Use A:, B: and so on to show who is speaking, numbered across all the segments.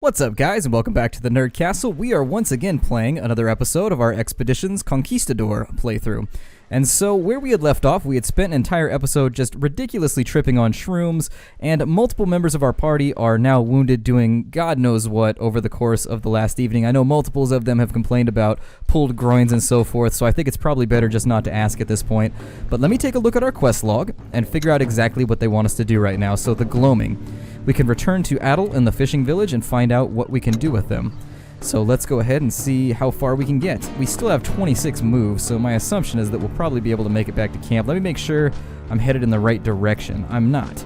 A: What's up, guys, and welcome back to the Nerd Castle. We are once again playing another episode of our Expedition's Conquistador playthrough. And so, where we had left off, we had spent an entire episode just ridiculously tripping on shrooms, and multiple members of our party are now wounded doing God knows what over the course of the last evening. I know multiples of them have complained about pulled groins and so forth, so I think it's probably better just not to ask at this point. But let me take a look at our quest log and figure out exactly what they want us to do right now. So, the gloaming. We can return to Adol in the fishing village and find out what we can do with them. So let's go ahead and see how far we can get. We still have 26 moves, so my assumption is that we'll probably be able to make it back to camp. Let me make sure I'm headed in the right direction. I'm not.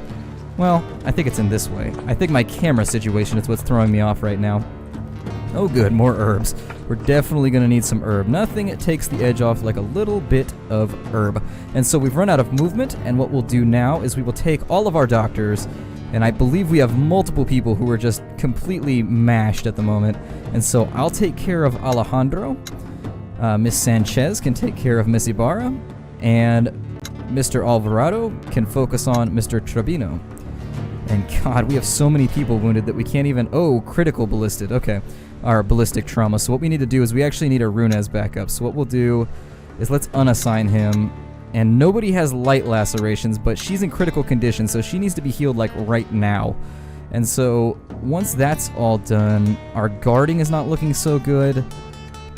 A: Well, I think it's in this way. I think my camera situation is what's throwing me off right now. Oh good, more herbs. We're definitely going to need some herb. Nothing that takes the edge off like a little bit of herb. And so we've run out of movement, and what we'll do now is we will take all of our doctors, and I believe we have multiple people who are just completely mashed at the moment. And so I'll take care of Alejandro. Miss Sanchez can take care of Miss Ibarra. And Mr. Alvarado can focus on Mr. Trabino. And God, we have so many people wounded that we can't even... Oh, critical ballistic. Okay. Our ballistic trauma. So what we need to do is we actually need a Runez backup. So what we'll do is let's unassign him. And nobody has light lacerations, but she's in critical condition, so she needs to be healed like right now. And so once that's all done, our guarding is not looking so good,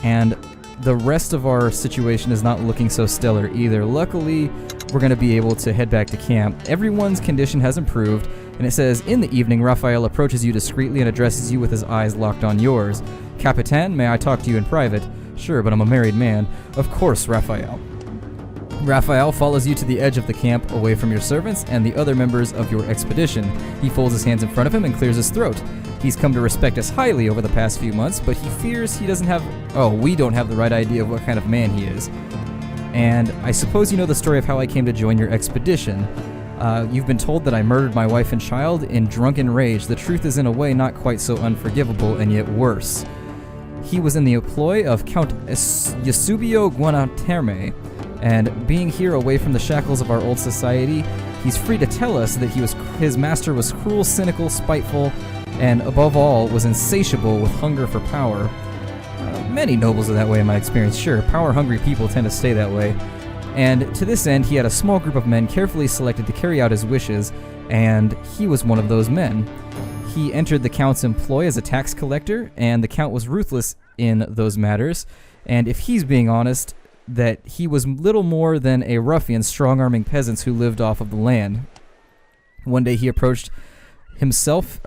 A: and the rest of our situation is not looking so stellar either. Luckily, we're going to be able to head back to camp. Everyone's condition has improved, and it says, in the evening, Raphael approaches you discreetly and addresses you with his eyes locked on yours. Capitan, may I talk to you in private? Sure, but I'm a married man. Of course, Raphael. Raphael follows you to the edge of the camp, away from your servants and the other members of your expedition. He folds his hands in front of him and clears his throat. He's come to respect us highly over the past few months, but he fears he doesn't have... Oh, we don't have the right idea of what kind of man he is. And I suppose you know the story of how I came to join your expedition. You've been told that I murdered my wife and child in drunken rage. The truth is in a way not quite so unforgivable, and yet worse. He was in the employ of Count Eusebio Guanaterme, and being here away from the shackles of our old society, he's free to tell us that his master was cruel, cynical, spiteful, and above all, was insatiable with hunger for power. Many nobles are that way in my experience, sure. Power-hungry people tend to stay that way. And to this end, he had a small group of men carefully selected to carry out his wishes, and he was one of those men. He entered the Count's employ as a tax collector, and the Count was ruthless in those matters, and if he's being honest, that he was little more than a ruffian strong-arming peasants who lived off of the land. One day he approached myself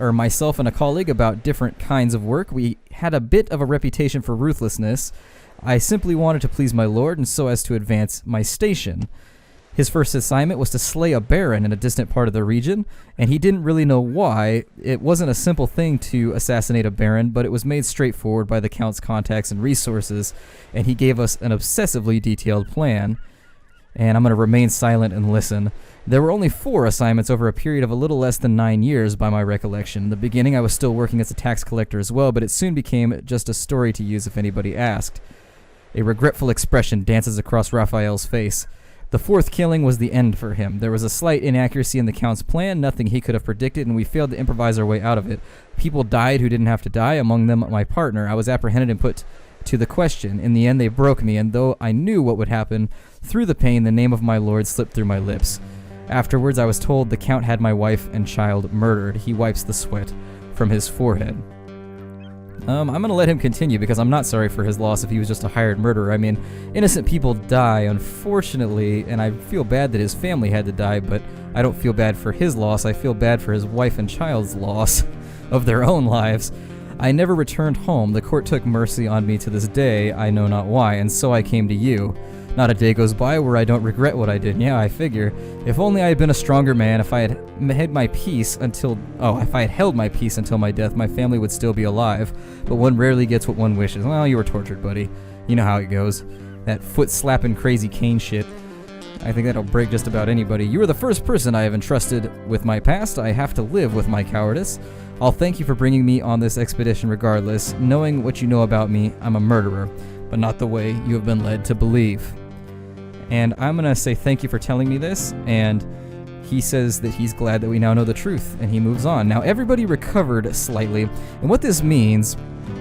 A: and a colleague about different kinds of work. We had a bit of a reputation for ruthlessness. I simply wanted to please my lord and so as to advance my station. His first assignment was to slay a baron in a distant part of the region, and he didn't really know why. It wasn't a simple thing to assassinate a baron, but it was made straightforward by the Count's contacts and resources, and he gave us an obsessively detailed plan. And I'm going to remain silent and listen. There were only 4 assignments over a period of a little less than 9 years by my recollection. In the beginning I was still working as a tax collector as well, but it soon became just a story to use if anybody asked. A regretful expression dances across Raphael's face. The 4th killing was the end for him. There was a slight inaccuracy in the Count's plan, nothing he could have predicted, and we failed to improvise our way out of it. People died who didn't have to die, among them my partner. I was apprehended and put to the question. In the end, they broke me, and though I knew what would happen, through the pain, the name of my lord slipped through my lips. Afterwards, I was told the Count had my wife and child murdered. He wipes the sweat from his forehead. I'm going to let him continue because I'm not sorry for his loss if he was just a hired murderer. I mean, innocent people die, unfortunately, and I feel bad that his family had to die, but I don't feel bad for his loss. I feel bad for his wife and child's loss of their own lives. I never returned home. The court took mercy on me to this day, I know not why, and so I came to you. Not a day goes by where I don't regret what I did. Yeah, I figure. If only I had been a stronger man, if I had held my peace until my death, my family would still be alive. But one rarely gets what one wishes. Well, you were tortured, buddy. You know how it goes. That foot-slapping crazy cane shit. I think that'll break just about anybody. You are the first person I have entrusted with my past. I have to live with my cowardice. I'll thank you for bringing me on this expedition regardless. Knowing what you know about me, I'm a murderer, but not the way you have been led to believe. And I'm going to say thank you for telling me this, and he says that he's glad that we now know the truth, and he moves on. Now, everybody recovered slightly, and what this means...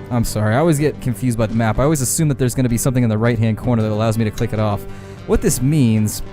A: I'm sorry, I always get confused by the map. I always assume that there's going to be something in the right-hand corner that allows me to click it off. What this means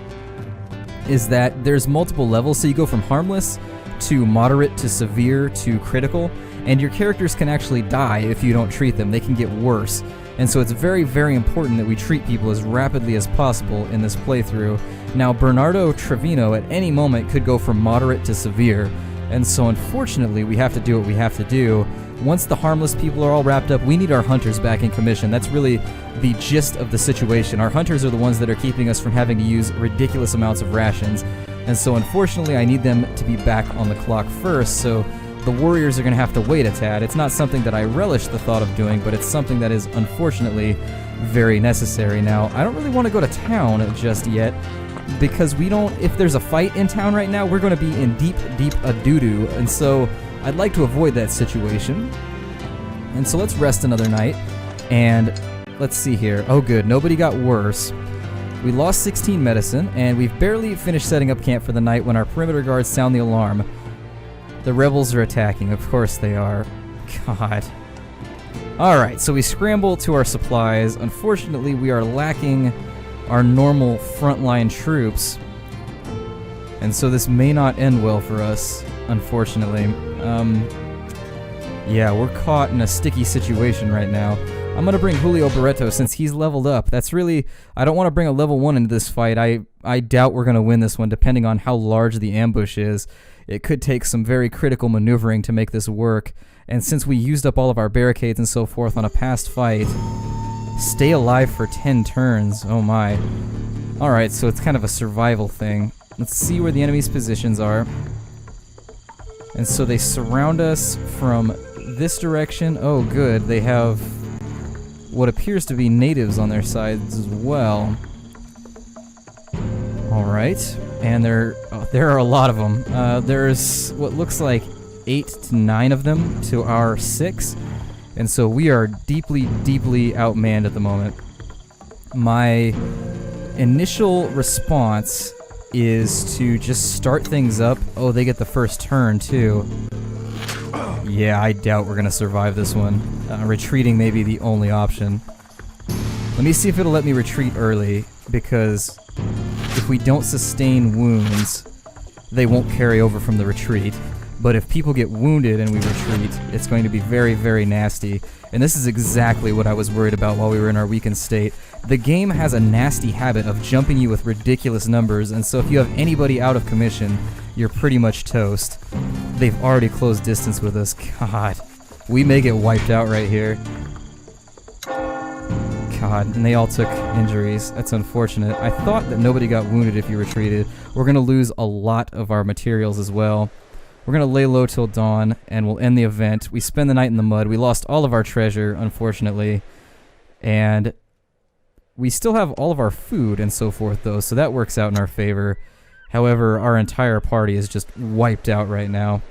A: is that there's multiple levels, so you go from harmless to moderate to severe to critical, and your characters can actually die if you don't treat them. They can get worse. And so it's very, very important that we treat people as rapidly as possible in this playthrough. Now, Bernardo Trevino at any moment could go from moderate to severe, and so unfortunately we have to do what we have to do. Once the harmless people are all wrapped up, we need our hunters back in commission. That's really the gist of the situation. Our hunters are the ones that are keeping us from having to use ridiculous amounts of rations, and so unfortunately I need them to be back on the clock first, so the warriors are going to have to wait a tad. It's not something that I relish the thought of doing, but it's something that is unfortunately very necessary. Now, I don't really want to go to town just yet, because we don't... If there's a fight in town right now, we're going to be in deep, deep a-doo-doo, and so I'd like to avoid that situation. And so let's rest another night, and let's see here. Oh good, nobody got worse. We lost 16 medicine, and we've barely finished setting up camp for the night when our perimeter guards sound the alarm. The rebels are attacking, of course they are. God. Alright, so we scramble to our supplies. Unfortunately, we are lacking our normal frontline troops, and so this may not end well for us, unfortunately. Yeah, we're caught in a sticky situation right now. I'm gonna bring Julio Barreto since he's leveled up. That's really... I don't want to bring a level 1 into this fight. I doubt we're gonna win this one, depending on how large the ambush is. It could take some very critical maneuvering to make this work, and since we used up all of our barricades and so forth on a past fight... Stay alive for 10 turns, oh my. Alright, so it's kind of a survival thing. Let's see where the enemy's positions are. And so they surround us from this direction. Oh good, they have what appears to be natives on their sides as well. Alright, and there are a lot of them. There's what looks like 8 to 9 of them to our 6. And so we are deeply, deeply outmanned at the moment. My initial response is to just start things up. Oh, they get the first turn, too. Yeah, I doubt we're going to survive this one. Retreating may be the only option. Let me see if it'll let me retreat early, because if we don't sustain wounds, they won't carry over from the retreat. But if people get wounded and we retreat, it's going to be very, very nasty. And this is exactly what I was worried about while we were in our weakened state. The game has a nasty habit of jumping you with ridiculous numbers, and so if you have anybody out of commission, you're pretty much toast. They've already closed distance with us. God. We may get wiped out right here. God, and they all took injuries. That's unfortunate. I thought that nobody got wounded if you retreated. We're going to lose a lot of our materials as well. We're going to lay low till dawn, and we'll end the event. We spend the night in the mud. We lost all of our treasure, unfortunately. And we still have all of our food and so forth, though, so that works out in our favor. However, our entire party is just wiped out right now.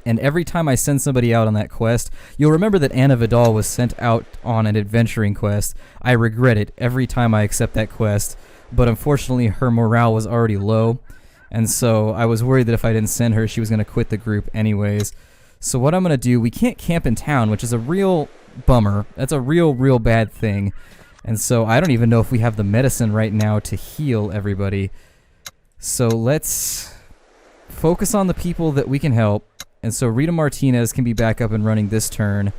A: And every time I send somebody out on that quest, you'll remember that Anna Vidal was sent out on an adventuring quest. I regret it every time I accept that quest, but unfortunately her morale was already low. And so I was worried that if I didn't send her, she was going to quit the group anyways. So what I'm going to do, we can't camp in town, which is a real bummer. That's a real bad thing. And so I don't even know if we have the medicine right now to heal everybody. So let's focus on the people that we can help. And so Rita Martinez can be back up and running this turn.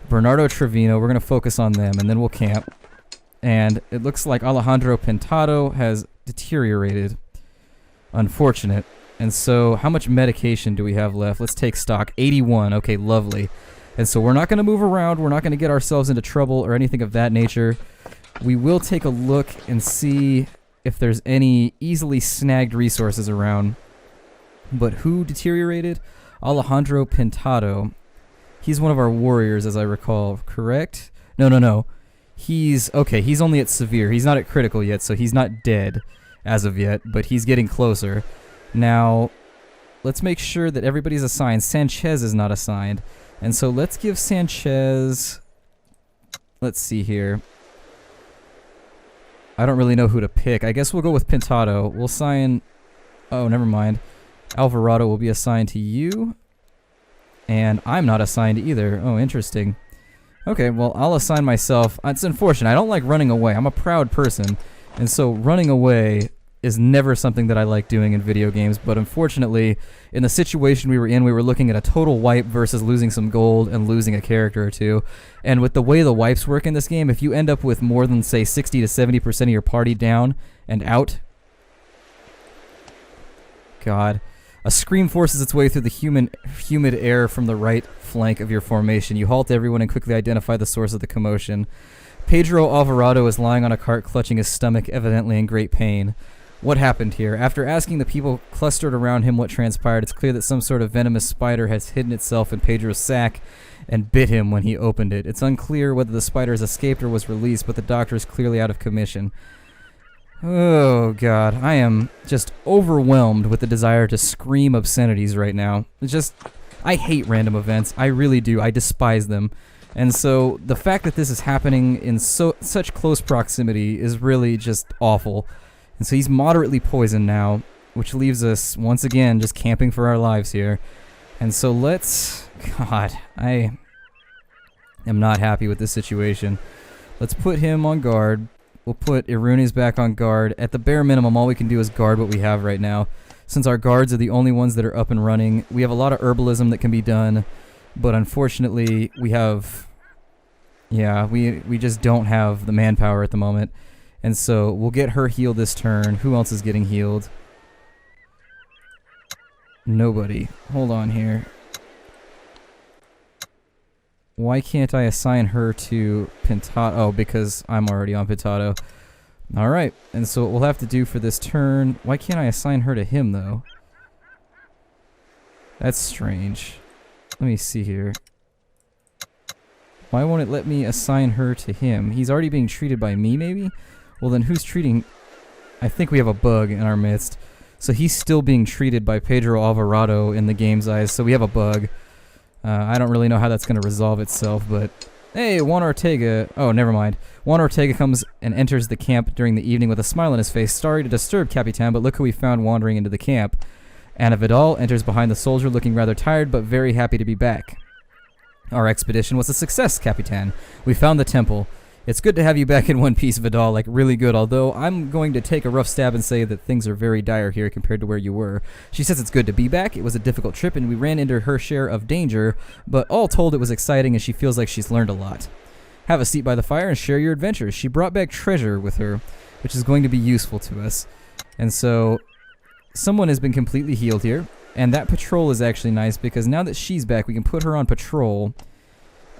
A: Bernardo Trevino, we're going to focus on them, and then we'll camp. And it looks like Alejandro Pintado has deteriorated. Unfortunate. And so how much medication do we have left? Let's take stock. 81. Okay, lovely. And so we're not going to move around. We're not going to get ourselves into trouble or anything of that nature. We will take a look and see if there's any easily snagged resources around. But who deteriorated? Alejandro Pintado. He's one of our warriors, as I recall, correct? No. He's only at severe. He's not at critical yet, so he's not dead as of yet, but he's getting closer. Now, let's make sure that everybody's assigned. Sanchez is not assigned. And so let's give Sanchez... Let's see here. I don't really know who to pick. I guess we'll go with Pintado. We'll assign Oh, never mind. Alvarado will be assigned to you. And I'm not assigned either. Oh, interesting. Okay, well, I'll assign myself. It's unfortunate. I don't like running away. I'm a proud person. And so running away is never something that I like doing in video games. But unfortunately, in the situation we were in, we were looking at a total wipe versus losing some gold and losing a character or two. And with the way the wipes work in this game, if you end up with more than, say, 60 to 70% of your party down and out... God... A scream forces its way through the humid air from the right flank of your formation. You halt everyone and quickly identify the source of the commotion. Pedro Alvarado is lying on a cart, clutching his stomach, evidently in great pain. What happened here? After asking the people clustered around him what transpired, it's clear that some sort of venomous spider has hidden itself in Pedro's sack and bit him when he opened it. It's unclear whether the spider has escaped or was released, but the doctor is clearly out of commission. Oh, God. I am just overwhelmed with the desire to scream obscenities right now. It's just... I hate random events. I really do. I despise them. And so the fact that this is happening in such close proximity is really just awful. And so he's moderately poisoned now, which leaves us, once again, just camping for our lives here. And so let's... God, I am not happy with this situation. Let's put him on guard. We'll put Irunes back on guard. At the bare minimum, all we can do is guard what we have right now. Since our guards are the only ones that are up and running, we have a lot of herbalism that can be done, but unfortunately, we have... Yeah, we just don't have the manpower at the moment. And so, we'll get her healed this turn. Who else is getting healed? Nobody. Hold on here. Why can't I assign her to Pintado? Oh, because I'm already on Pintado. Alright, and so what we'll have to do for this turn... Why can't I assign her to him, though? That's strange. Let me see here. Why won't it let me assign her to him? He's already being treated by me, maybe? Well, then who's treating... I think we have a bug in our midst. So he's still being treated by Pedro Alvarado in the game's eyes, so we have a bug. I don't really know how that's going to resolve itself, but... Hey, Juan Ortega... Oh, never mind. Juan Ortega comes and enters the camp during the evening with a smile on his face. Sorry to disturb, Capitan, but look who we found wandering into the camp. Anna Vidal enters behind the soldier, looking rather tired, but very happy to be back. Our expedition was a success, Capitan. We found the temple. It's good to have you back in one piece, Vidal, like really good, although I'm going to take a rough stab and say that things are very dire here compared to where you were. She says it's good to be back. It was a difficult trip and we ran into her share of danger, but all told it was exciting and she feels like she's learned a lot. Have a seat by the fire and share your adventures. She brought back treasure with her, which is going to be useful to us. And so, someone has been completely healed here, and that patrol is actually nice because now that she's back, we can put her on patrol.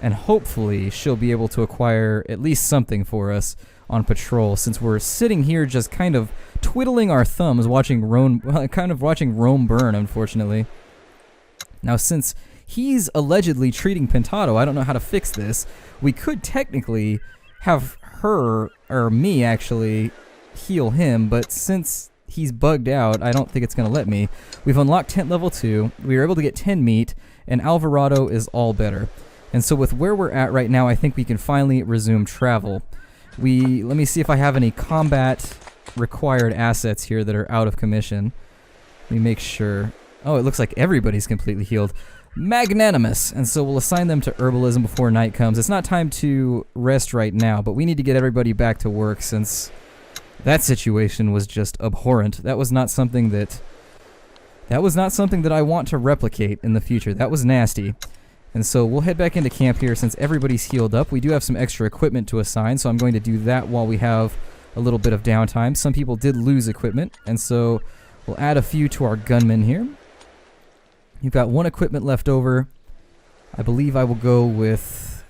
A: And hopefully she'll be able to acquire at least something for us on patrol, since we're sitting here just kind of twiddling our thumbs, watching Rome burn, unfortunately. Now, since he's allegedly treating Pintado, I don't know how to fix this. We could technically have her, or me actually, heal him, but since he's bugged out, I don't think it's going to let me. We've unlocked tent level 2, we were able to get 10 meat, and Alvarado is all better. And so with where we're at right now, I think we can finally resume travel. Let me see if I have any combat required assets here that are out of commission. Let me make sure. Oh, it looks like everybody's completely healed. Magnanimous! And so we'll assign them to herbalism before night comes. It's not time to rest right now, but we need to get everybody back to work since that situation was just abhorrent. That was not something that I want to replicate in the future. That was nasty. And so we'll head back into camp here since everybody's healed up. We do have some extra equipment to assign, so I'm going to do that while we have a little bit of downtime. Some people did lose equipment, and so we'll add a few to our gunmen here. You've got one equipment left over. I believe I will go with...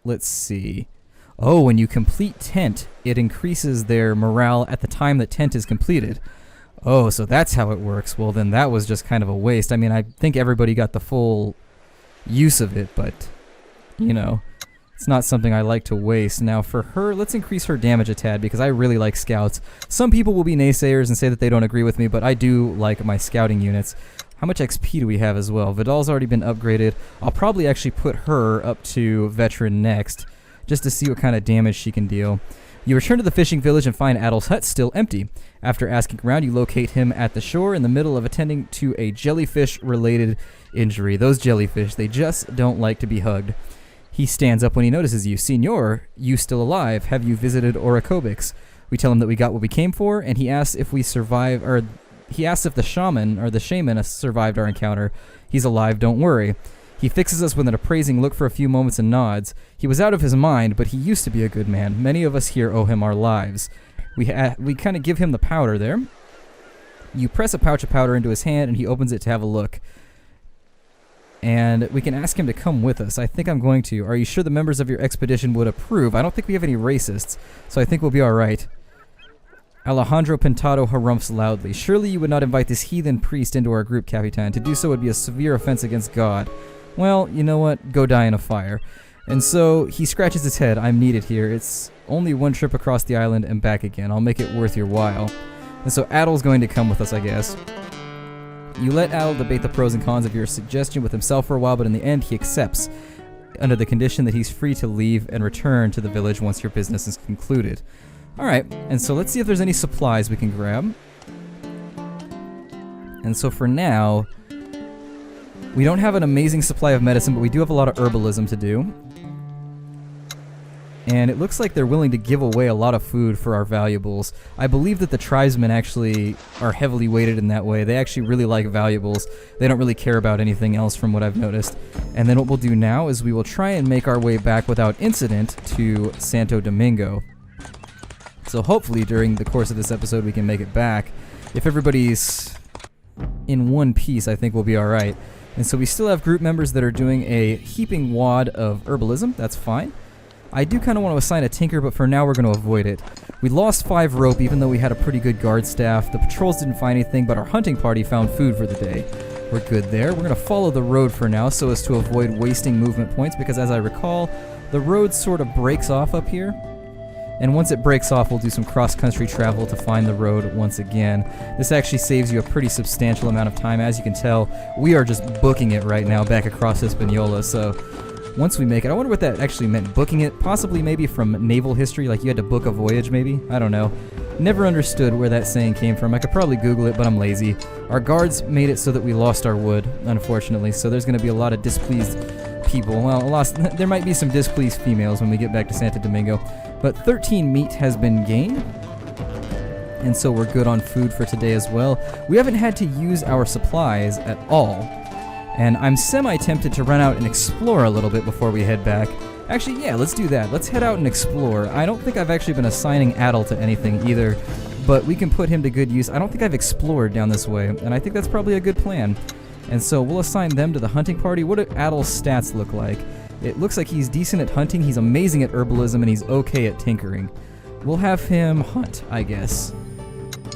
A: Let's see. Oh, when you complete tent, it increases their morale at the time that tent is completed. Oh, so that's how it works. Well, then that was just kind of a waste. I mean, I think everybody got the full use of it, but you know, it's not something I like to waste. Now for her, let's increase her damage a tad because I really like scouts. Some people will be naysayers and say that they don't agree with me, but I do like my scouting units. How much XP do we have as well? Vidal's already been upgraded. I'll probably actually put her up to veteran next just to see what kind of damage she can deal. You return to the fishing village and find Adol's hut still empty. After asking around, you locate him at the shore in the middle of attending to a jellyfish-related injury. Those jellyfish, they just don't like to be hugged. He stands up when he notices you. Senor, you still alive? Have you visited Orikobix? We tell him that we got what we came for, and he asks if we survive, or he asks if the shaman has survived our encounter. He's alive, don't worry. He fixes us with an appraising look for a few moments and nods. He was out of his mind, but he used to be a good man. Many of us here owe him our lives. We kind of give him the powder there. You press a pouch of powder into his hand, and he opens it to have a look. And we can ask him to come with us. I think I'm going to. Are you sure the members of your expedition would approve? I don't think we have any racists, so I think we'll be all right. Alejandro Pintado harumphs loudly. Surely you would not invite this heathen priest into our group, Capitan. To do so would be a severe offense against God. Well, you know what? Go die in a fire. And so he scratches his head. I'm needed here. It's only one trip across the island and back again. I'll make it worth your while. And so Adol's going to come with us, I guess. You let Adol debate the pros and cons of your suggestion with himself for a while, but in the end he accepts, under the condition that he's free to leave and return to the village once your business is concluded. Alright, and so let's see if there's any supplies we can grab. And so for now, we don't have an amazing supply of medicine, but we do have a lot of herbalism to do. And it looks like they're willing to give away a lot of food for our valuables. I believe that the tribesmen actually are heavily weighted in that way. They actually really like valuables. They don't really care about anything else from what I've noticed. And then what we'll do now is we will try and make our way back without incident to Santo Domingo. So hopefully during the course of this episode we can make it back. If everybody's in one piece, I think we'll be alright. And so we still have group members that are doing a heaping wad of herbalism. That's fine. I do kind of want to assign a tinker, but for now we're going to avoid it. We lost 5 rope even though we had a pretty good guard staff. The patrols didn't find anything, but our hunting party found food for the day. We're good there. We're going to follow the road for now so as to avoid wasting movement points, because as I recall, the road sort of breaks off up here. And once it breaks off, we'll do some cross-country travel to find the road once again. This actually saves you a pretty substantial amount of time. As you can tell, we are just booking it right now back across Hispaniola, so once we make it, I wonder what that actually meant, booking it, possibly maybe from naval history, like you had to book a voyage maybe? I don't know. Never understood where that saying came from. I could probably Google it, but I'm lazy. Our guards made it so that we lost our wood, unfortunately, so there's going to be a lot of displeased people. Well, there might be some displeased females when we get back to Santo Domingo, but 13 meat has been gained, and so we're good on food for today as well. We haven't had to use our supplies at all, and I'm semi-tempted to run out and explore a little bit before we head back. Actually, yeah, let's do that. Let's head out and explore. I don't think I've actually been assigning Adol to anything either, but we can put him to good use. I don't think I've explored down this way, and I think that's probably a good plan. And so we'll assign them to the hunting party. What do Adol's stats look like? It looks like he's decent at hunting, he's amazing at herbalism, and he's okay at tinkering. We'll have him hunt, I guess.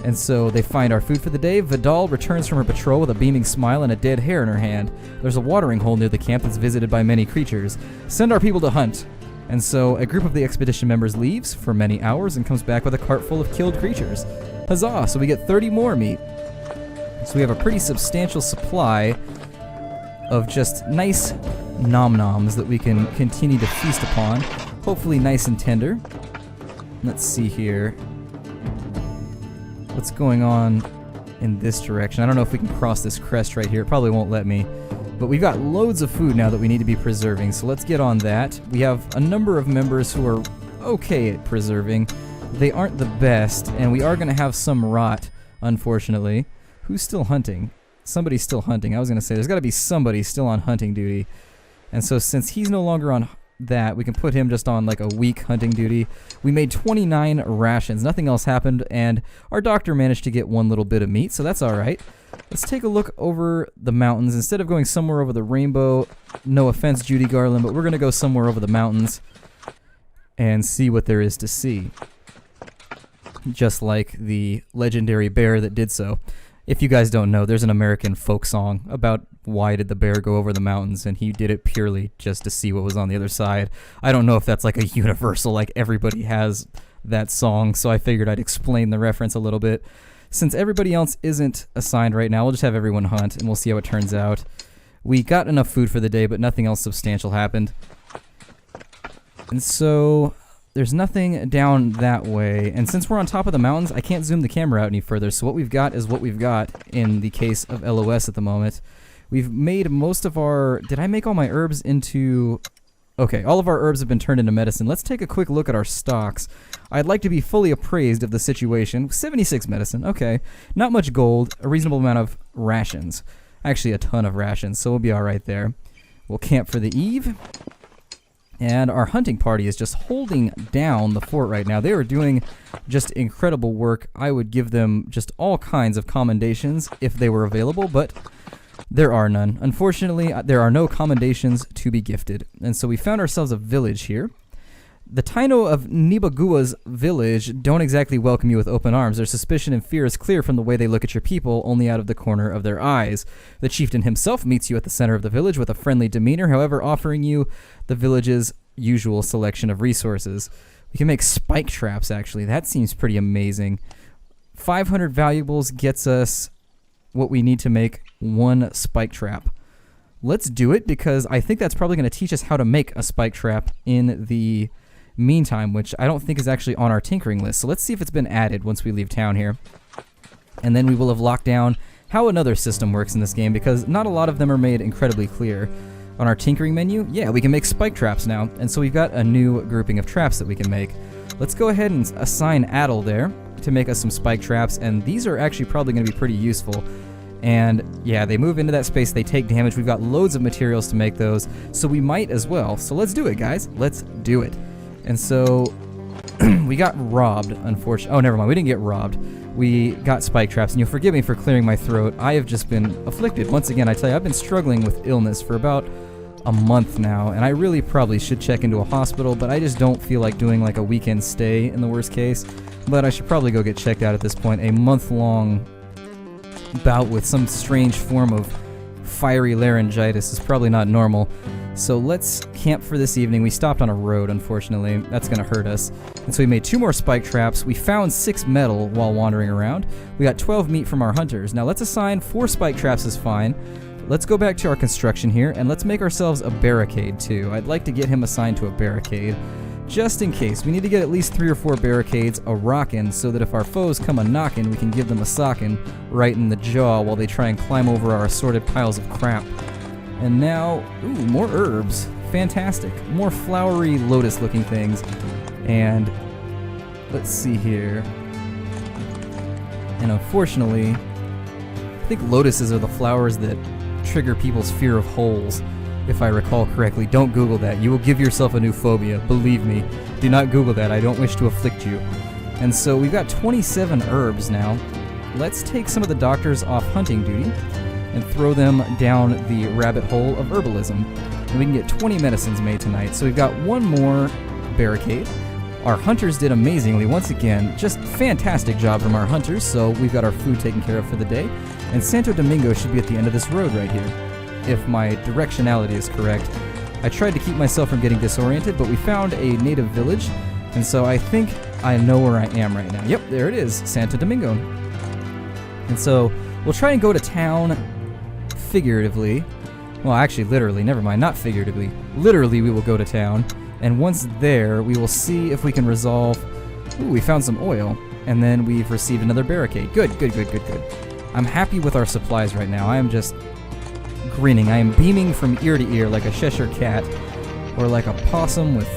A: And so they find our food for the day. Vidal returns from her patrol with a beaming smile and a dead hare in her hand. There's a watering hole near the camp that's visited by many creatures. Send our people to hunt. And so a group of the expedition members leaves for many hours and comes back with a cart full of killed creatures. Huzzah! So we get 30 more meat. So we have a pretty substantial supply of just nice nom-noms that we can continue to feast upon. Hopefully nice and tender. Let's see here. What's going on in this direction? I don't know if we can cross this crest right here. It probably won't let me. But we've got loads of food now that we need to be preserving, so let's get on that. We have a number of members who are okay at preserving. They aren't the best, and we are going to have some rot, unfortunately. Who's still hunting? Somebody's still hunting. I was going to say, there's got to be somebody still on hunting duty. And so since he's no longer on that, we can put him just on like a week hunting duty. We made 29 rations. Nothing else happened, and our doctor managed to get one little bit of meat, so that's all right. Let's take a look over the mountains. Instead of going somewhere over the rainbow, no offense, Judy Garland, but we're going to go somewhere over the mountains and see what there is to see. Just like the legendary bear that did so. If you guys don't know, there's an American folk song about why did the bear go over the mountains, and he did it purely just to see what was on the other side. I don't know if that's like a universal, like everybody has that song, so I figured I'd explain the reference a little bit. Since everybody else isn't assigned right now, we'll just have everyone hunt, and we'll see how it turns out. We got enough food for the day, but nothing else substantial happened. And so there's nothing down that way. And since we're on top of the mountains, I can't zoom the camera out any further. So what we've got is what we've got in the case of LOS at the moment. We've made most of our... Did I make all my herbs into... Okay, all of our herbs have been turned into medicine. Let's take a quick look at our stocks. I'd like to be fully appraised of the situation. 76 medicine, okay. Not much gold, a reasonable amount of rations. Actually, a ton of rations, so we'll be alright there. We'll camp for the eve. And our hunting party is just holding down the fort right now. They are doing just incredible work. I would give them just all kinds of commendations if they were available, but... there are none. Unfortunately, there are no commendations to be gifted. And so we found ourselves a village here. The Taino of Nibagua's village don't exactly welcome you with open arms. Their suspicion and fear is clear from the way they look at your people, only out of the corner of their eyes. The chieftain himself meets you at the center of the village with a friendly demeanor, however, offering you the village's usual selection of resources. We can make spike traps, actually. That seems pretty amazing. 500 valuables gets us what we need to make one spike trap. Let's do it because I think that's probably going to teach us how to make a spike trap in the meantime, which I don't think is actually on our tinkering list. So let's see if it's been added once we leave town here. And then we will have locked down how another system works in this game because not a lot of them are made incredibly clear. On our tinkering menu, yeah, we can make spike traps now. And so we've got a new grouping of traps that we can make. Let's go ahead and assign Adol there to make us some spike traps, and these are actually probably going to be pretty useful. And yeah, they move into that space, they take damage. We've got loads of materials to make those, so we might as well. So let's do it, guys. Let's do it. And so we got robbed, unfortunately. Oh, never mind. We didn't get robbed. We got spike traps, and you'll forgive me for clearing my throat. I have just been afflicted. Once again, I tell you, I've been struggling with illness for about a month now, and I really probably should check into a hospital, but I just don't feel like doing like a weekend stay in the worst case. But I should probably go get checked out at this point. A month-long bout with some strange form of fiery laryngitis is probably not normal. So let's camp for this evening. We stopped on a road, unfortunately. That's going to hurt us. And so we made 2 more spike traps. We found 6 metal while wandering around. We got 12 meat from our hunters. Now let's assign 4 spike traps is fine. Let's go back to our construction here, and let's make ourselves a barricade too. I'd like to get him assigned to a barricade, just in case. We need to get at least 3 or 4 barricades a rockin', so that if our foes come a knockin', we can give them a sockin' right in the jaw while they try and climb over our assorted piles of crap. And now, ooh, more herbs. Fantastic. More flowery lotus-looking things. And let's see here. And unfortunately, I think lotuses are the flowers that trigger people's fear of holes, if I recall correctly. Don't Google that. You will give yourself a new phobia. Believe me. Do not Google that. I don't wish to afflict you. And so we've got 27 herbs now. Let's take some of the doctors off hunting duty and throw them down the rabbit hole of herbalism. And we can get 20 medicines made tonight. So we've got 1 more barricade. Our hunters did amazingly. Once again, just fantastic job from our hunters. So we've got our food taken care of for the day. And Santo Domingo should be at the end of this road right here, if my directionality is correct. I tried to keep myself from getting disoriented, but we found a native village, and so I think I know where I am right now. Yep, there it is, Santo Domingo. And so we'll try and go to town figuratively. Well, actually, literally, never mind, not figuratively. Literally, we will go to town, and once there, we will see if we can resolve... Ooh, we found some oil, and then we've received another barricade. Good, good, good, good, good. I'm happy with our supplies right now. I am just grinning. I am beaming from ear to ear like a Cheshire cat, or like a possum with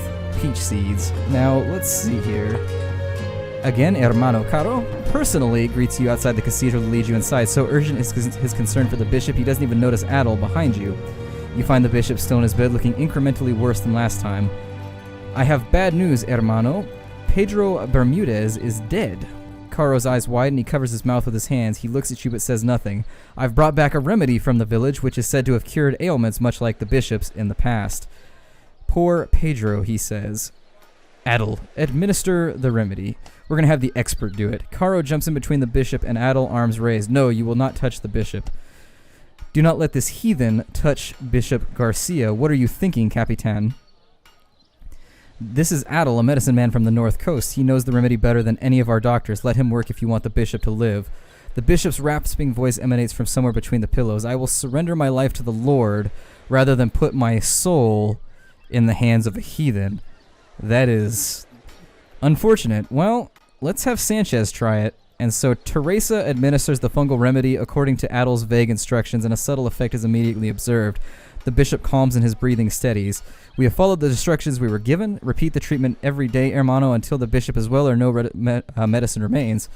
A: peach seeds. Now, let's see here. Again, hermano caro personally greets you outside the cathedral to lead you inside. So urgent is his concern for the bishop, he doesn't even notice Adol behind you. You find the bishop still in his bed, looking incrementally worse than last time. I have bad news, hermano. Pedro Bermudez is dead. Caro's eyes widen, he covers his mouth with his hands. He looks at you but says nothing. I've brought back a remedy from the village, which is said to have cured ailments much like the bishop's in the past. Poor Pedro, he says. Adol, administer the remedy. We're going to have the expert do it. Caro jumps in between the bishop and Adol, arms raised. No, you will not touch the bishop. Do not let this heathen touch Bishop Garcia. What are you thinking, Capitan? This is Adol, a medicine man from the north coast. He knows the remedy better than any of our doctors. Let him work if you want the bishop to live. The bishop's rasping voice emanates from somewhere between the pillows. I will surrender my life to the Lord rather than put my soul in the hands of a heathen. That is Unfortunate. Well, let's have Sanchez try it. And so Teresa administers the fungal remedy according to Adol's vague instructions, and a subtle effect is immediately observed. The bishop calms and his breathing steadies. We have followed the instructions we were given. Repeat the treatment every day, hermano, until the bishop is well or no medicine remains.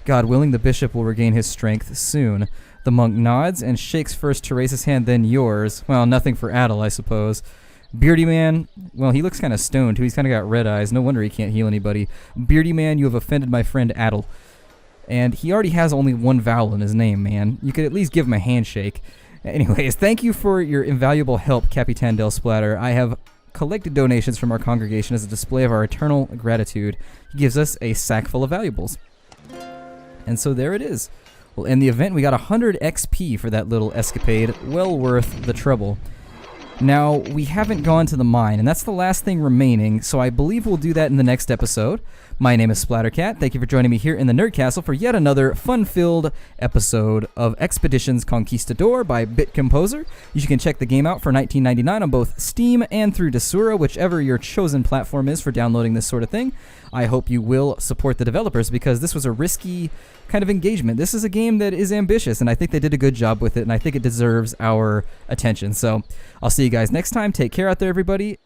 A: God willing, the bishop will regain his strength soon. The monk nods and shakes first Teresa's hand, then yours. Well, nothing for Adol, I suppose. Beardy Man, well, he looks kind of stoned, too. He's kind of got red eyes. No wonder he can't heal anybody. Beardy Man, you have offended my friend Adol. And he already has only one vowel in his name, man. You could at least give him a handshake. Anyways, thank you for your invaluable help, Capitan Del Splatter. I have collected donations from our congregation as a display of our eternal gratitude. He gives us a sack full of valuables. And so there it is. Well, in the event, we got 100 XP for that little escapade. Well worth the trouble. Now, we haven't gone to the mine, and that's the last thing remaining, so I believe we'll do that in the next episode. My name is Splattercat. Thank you for joining me here in the Nerd Castle for yet another fun-filled episode of Expeditions Conquistador by Bit Composer. You can check the game out for $19.99 on both Steam and through Desura, whichever your chosen platform is for downloading this sort of thing. I hope you will support the developers because this was a risky kind of engagement. This is a game that is ambitious, and I think they did a good job with it, and I think it deserves our attention. So I'll see you guys next time. Take care out there, everybody.